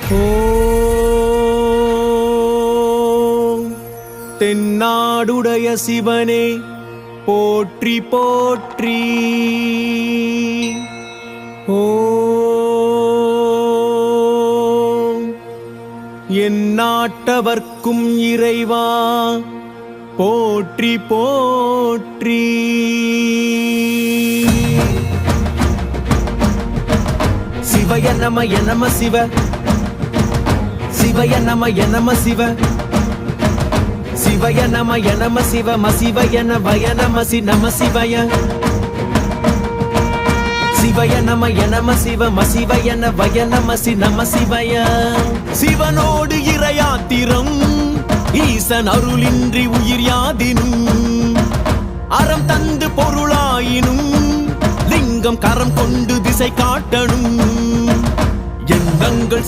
ஓம் தென்னாடுடைய சிவனே போற்றி போற்றி. ஓம் எந்நாட்டவர்க்கும் இறைவா போற்றி போற்றி. சிவய நமய நம சிவ, சிவய நமய நம சிவ, சிவய நமய நம சிவ, மசிவய நமய நமசி நம சிவய. சிவய நமய நம சிவ, மசிவய நமய நமசி நம சிவய. சிவனோடு இறையாத்திரம், ஈசன் அருளின்றி உயிர் யாதினும். அறம் தந்து பொருளாயினும், லிங்கம் கரம் கொண்டு திசை காட்டணும். எண்ணங்கள்